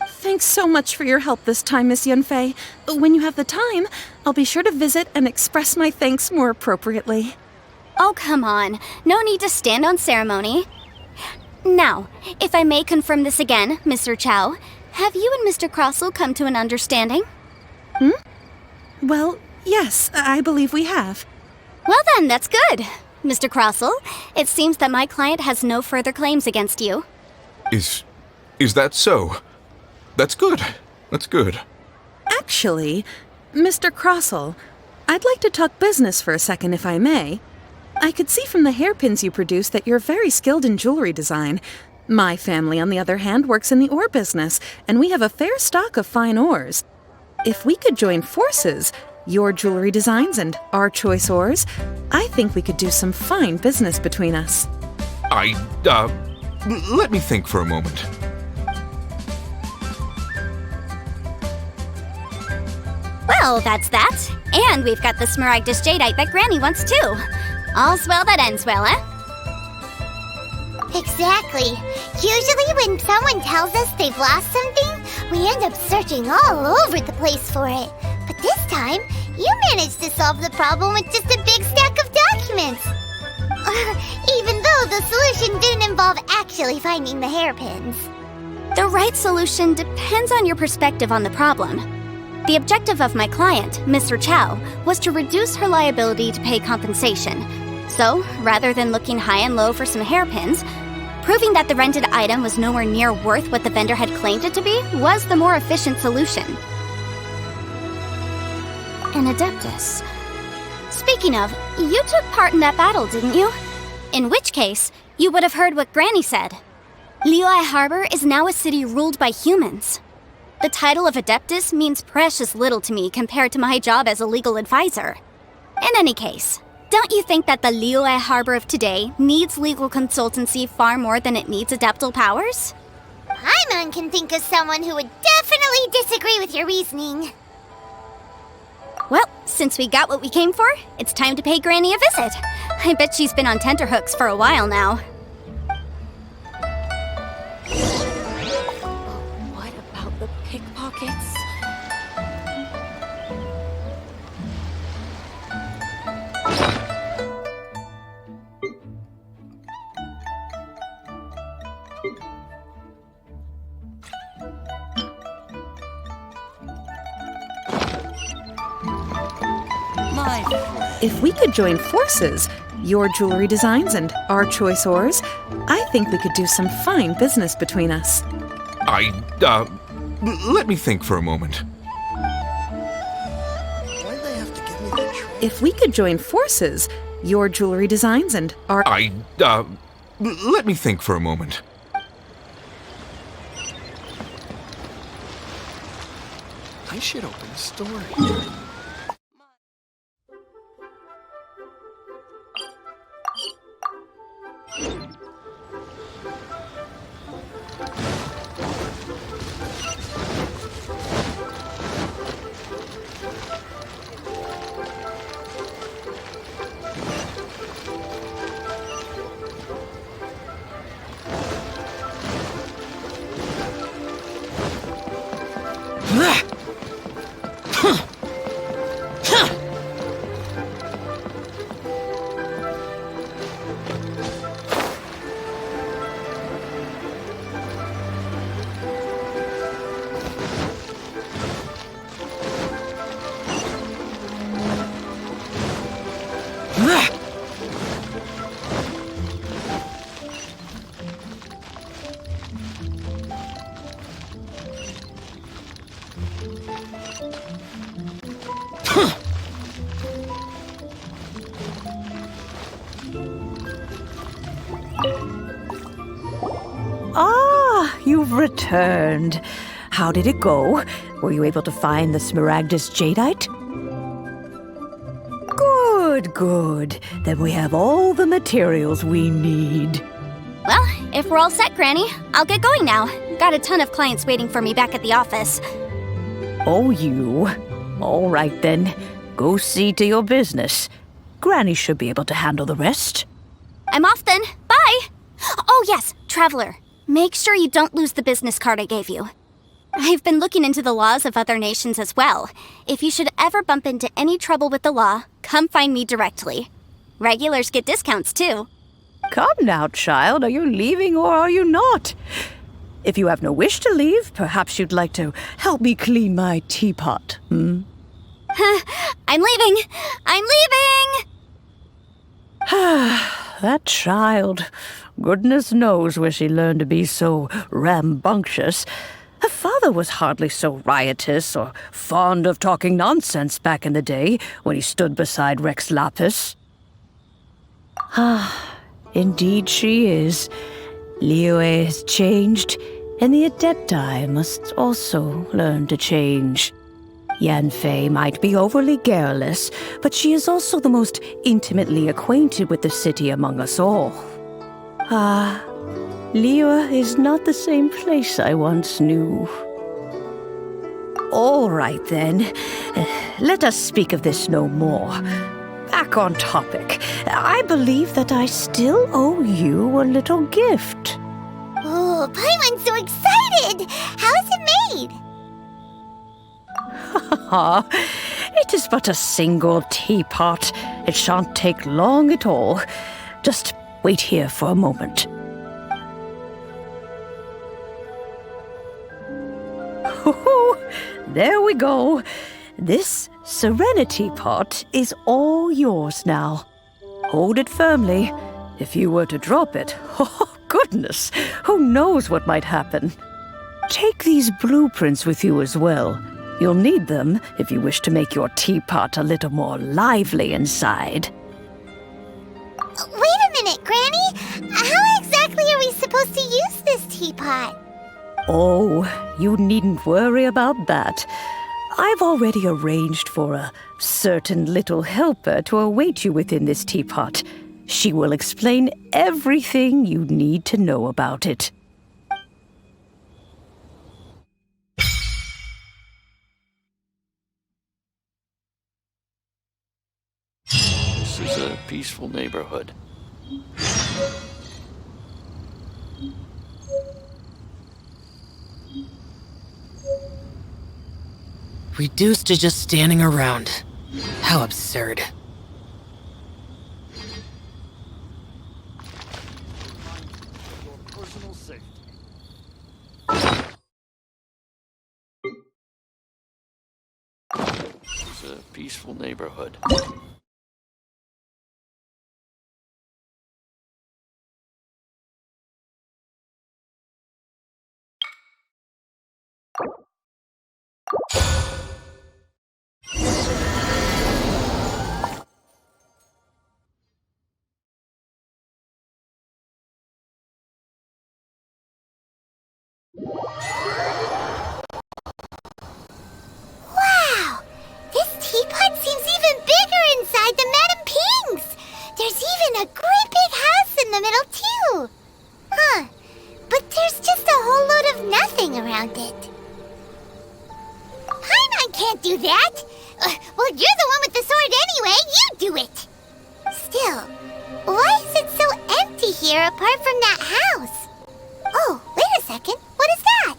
Thanks so much for your help this time, Miss Yanfei. When you have the time, I'll be sure to visit and express my thanks more appropriately. Oh, come on. No need to stand on ceremony. Now, if I may confirm this again, Mr. Chow, have you and Mr. Crossell come to an understanding? Well, yes, I believe we have. Well then, that's good. Mr. Crossell, it seems that my client has no further claims against you. Is that so? That's good. That's good. Actually, Mr. Crossell, I'd like to talk business for a second, if I may. I could see from the hairpins you produce that you're very skilled in jewelry design. My family, on the other hand, works in the ore business, and we have a fair stock of fine ores. If we could join forces, your jewelry designs and our choice ores, I think we could do some fine business between us. Let me think for a moment. Well, that's that. And we've got the Smaragdus Jadeite that Granny wants too. All's well that ends well, eh? Exactly. Usually when someone tells us they've lost something, We end up searching all over the place for it. But this time, you managed to solve the problem with just a big stack of documents. Even though the solution didn't involve actually finding the hairpins. The right solution depends on your perspective on the problem. The objective of my client, Mr. Chow, was to reduce her liability to pay compensation. So, rather than looking high and low for some hairpins, proving that the rented item was nowhere near worth what the vendor had claimed it to be was the more efficient solution. An Adeptus. Speaking of, you took part in that battle, didn't you? In which case, you would have heard what Granny said. Liyue Harbor is now a city ruled by humans. The title of Adeptus means precious little to me compared to my job as a legal advisor. In any case, don't you think that the Liyue Harbor of today needs legal consultancy far more than it needs adeptal powers? Paimon can think of someone who would definitely disagree with your reasoning. Well, since we got what we came for, it's time to pay Granny a visit. I bet she's been on tenterhooks for a while now. What about the pickpockets? If we could join forces, your jewelry designs and our choice ores, I think we could do some fine business between us. Let me think for a moment. Why'd they have to give me that tray? If we could join forces, your jewelry designs and our... Let me think for a moment. I should open a store here. Ah, you've returned. How did it go? Were you able to find the Smaragdus Jadeite? Good, good. Then we have all the materials we need. Well, if we're all set, Granny, I'll get going now. Got a ton of clients waiting for me back at the office. Oh, you. All right, then. Go see to your business. Granny should be able to handle the rest. I'm off then. Bye! Oh, yes, Traveler. Make sure you don't lose the business card I gave you. I've been looking into the laws of other nations as well. If you should ever bump into any trouble with the law, come find me directly. Regulars get discounts, too. Come now, child. Are you leaving or are you not? If you have no wish to leave, perhaps you'd like to help me clean my teapot, hmm? I'm leaving! I'm leaving! That child. Goodness knows where she learned to be so rambunctious. Her father was hardly so riotous or fond of talking nonsense back in the day when he stood beside Rex Lapis. Indeed she is. Liyue has changed, and the Adepti must also learn to change. Yanfei might be overly garrulous, but she is also the most intimately acquainted with the city among us all. Liyue is not the same place I once knew. All right, then. Let us speak of this no more. Back on topic. I believe that I still owe you a little gift. Oh, Paimon's so excited! How is it made? It is but a single teapot. It shan't take long at all. Just wait here for a moment. There we go. This Serenity pot is all yours now. Hold it firmly. If you were to drop it, oh goodness, who knows what might happen. Take these blueprints with you as well. You'll need them if you wish to make your teapot a little more lively inside. Wait a minute, Granny. How exactly are we supposed to use this teapot? Oh, you needn't worry about that. I've already arranged for a certain little helper to await you within this teapot. She will explain everything you need to know about it. This is a peaceful neighborhood. Reduced to just standing around. How absurd. This is a peaceful neighborhood. Wow! This teapot seems even bigger inside than Madame Ping's! There's even a great big house in the middle, too! Huh. But there's just a whole load of nothing around it. Paimon can't do that! Well, you're the one with the sword anyway! You do it! Still, why is it so empty here apart from that house? Oh, wait a second. What is that?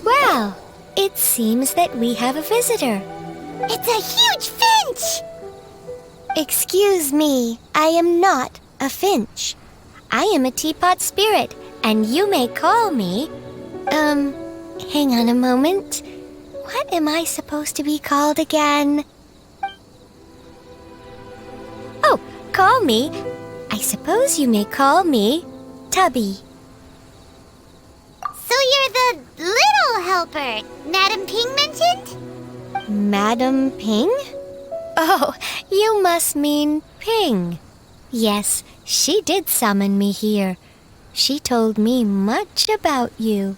Well, it seems that we have a visitor. It's a huge finch! Excuse me, I am not a finch. I am a teapot spirit, and you may call me... hang on a moment. What am I supposed to be called again? Oh, call me. I suppose you may call me Tubby. So you're the little helper Madame Ping mentioned? Madam Ping? Oh, you must mean Ping. Yes, she did summon me here. She told me much about you.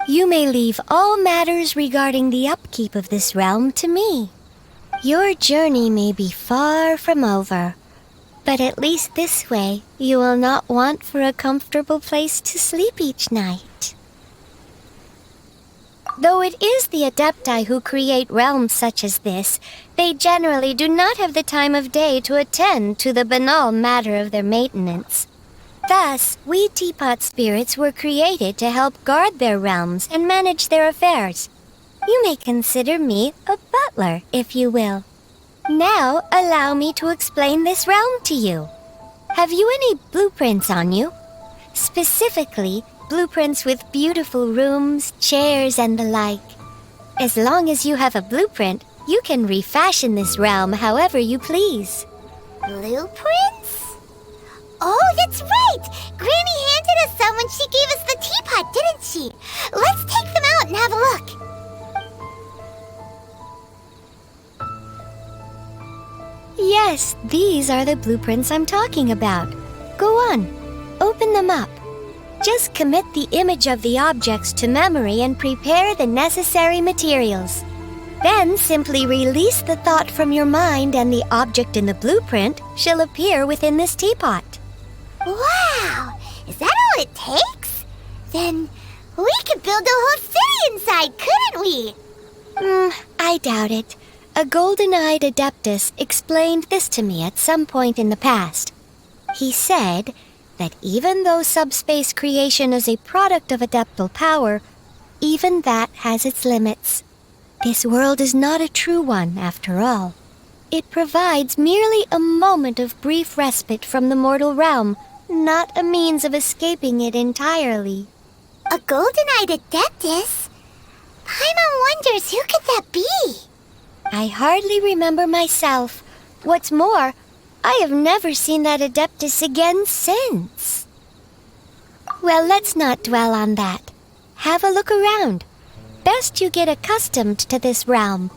You may leave all matters regarding the upkeep of this realm to me. Your journey may be far from over, but at least this way you will not want for a comfortable place to sleep each night. Though it is the Adepti who create realms such as this, they generally do not have the time of day to attend to the banal matter of their maintenance. Thus, we teapot spirits were created to help guard their realms and manage their affairs. You may consider me a butler, if you will. Now, allow me to explain this realm to you. Have you any blueprints on you? Specifically, blueprints with beautiful rooms, chairs, and the like. As long as you have a blueprint, you can refashion this realm however you please. Blueprints? Oh, that's right! Granny handed us some when she gave us the teapot, didn't she? Let's take them out and have a look. Yes, these are the blueprints I'm talking about. Go on, open them up. Just commit the image of the objects to memory and prepare the necessary materials. Then simply release the thought from your mind and the object in the blueprint shall appear within this teapot. Wow! Is that all it takes? Then we could build a whole city inside, couldn't we? I doubt it. A golden-eyed Adeptus explained this to me at some point in the past. He said that even though subspace creation is a product of adeptal power, even that has its limits. This world is not a true one, after all. It provides merely a moment of brief respite from the mortal realm, not a means of escaping it entirely. A golden-eyed Adeptus? Paimon wonders who could that be? I hardly remember myself. What's more, I have never seen that Adeptus again since. Well, let's not dwell on that. Have a look around. Best you get accustomed to this realm.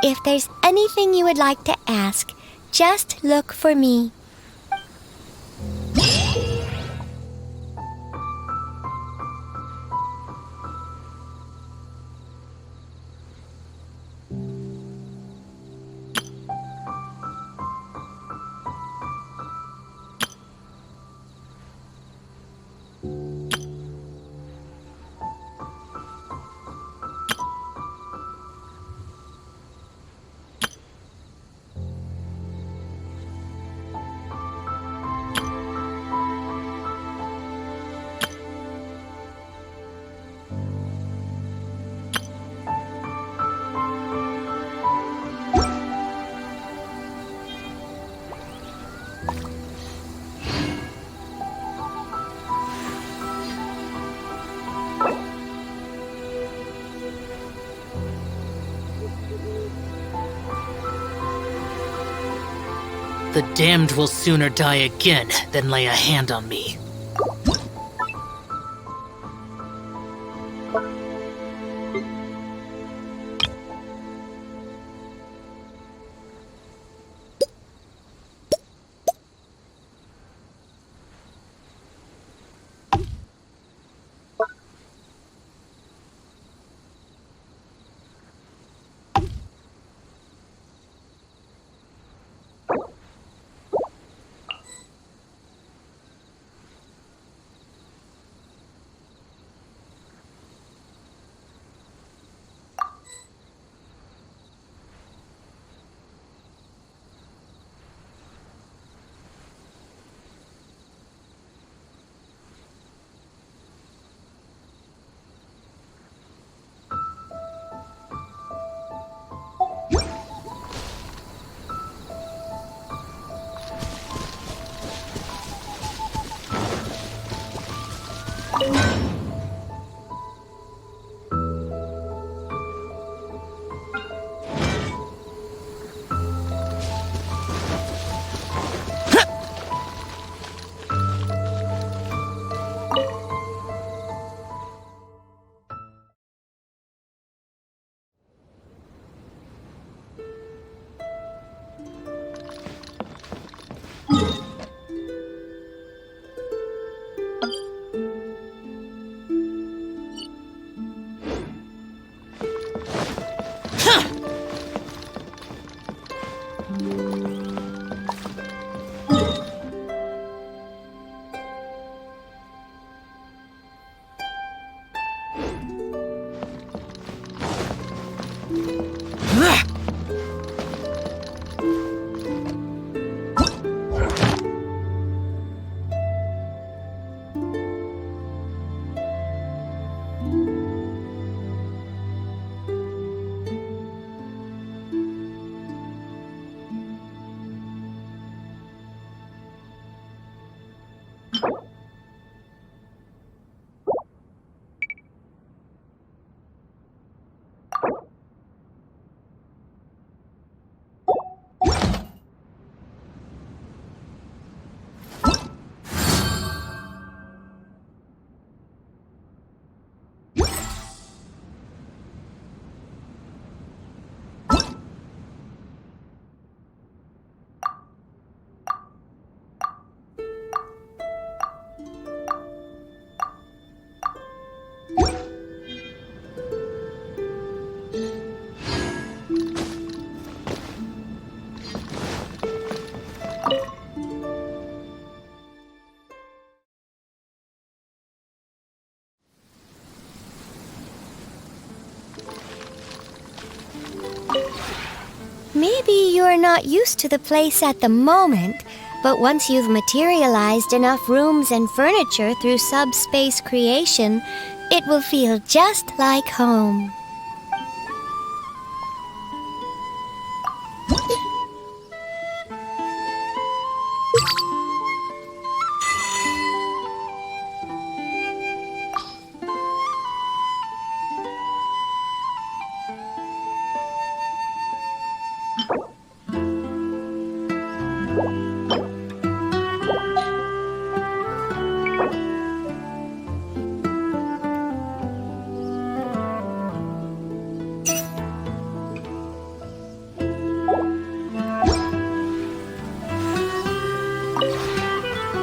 If there's anything you would like to ask, just look for me. The damned will sooner die again than lay a hand on me. Maybe you're not used to the place at the moment, but once you've materialized enough rooms and furniture through subspace creation, it will feel just like home.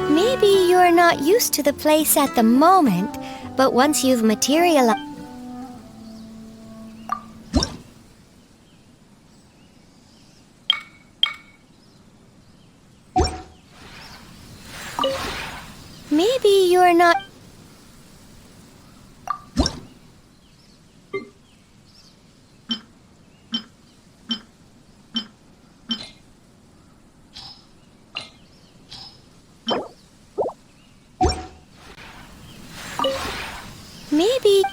Maybe you're not used to the place at the moment, but once you've materialized... Maybe you're not... Maybe...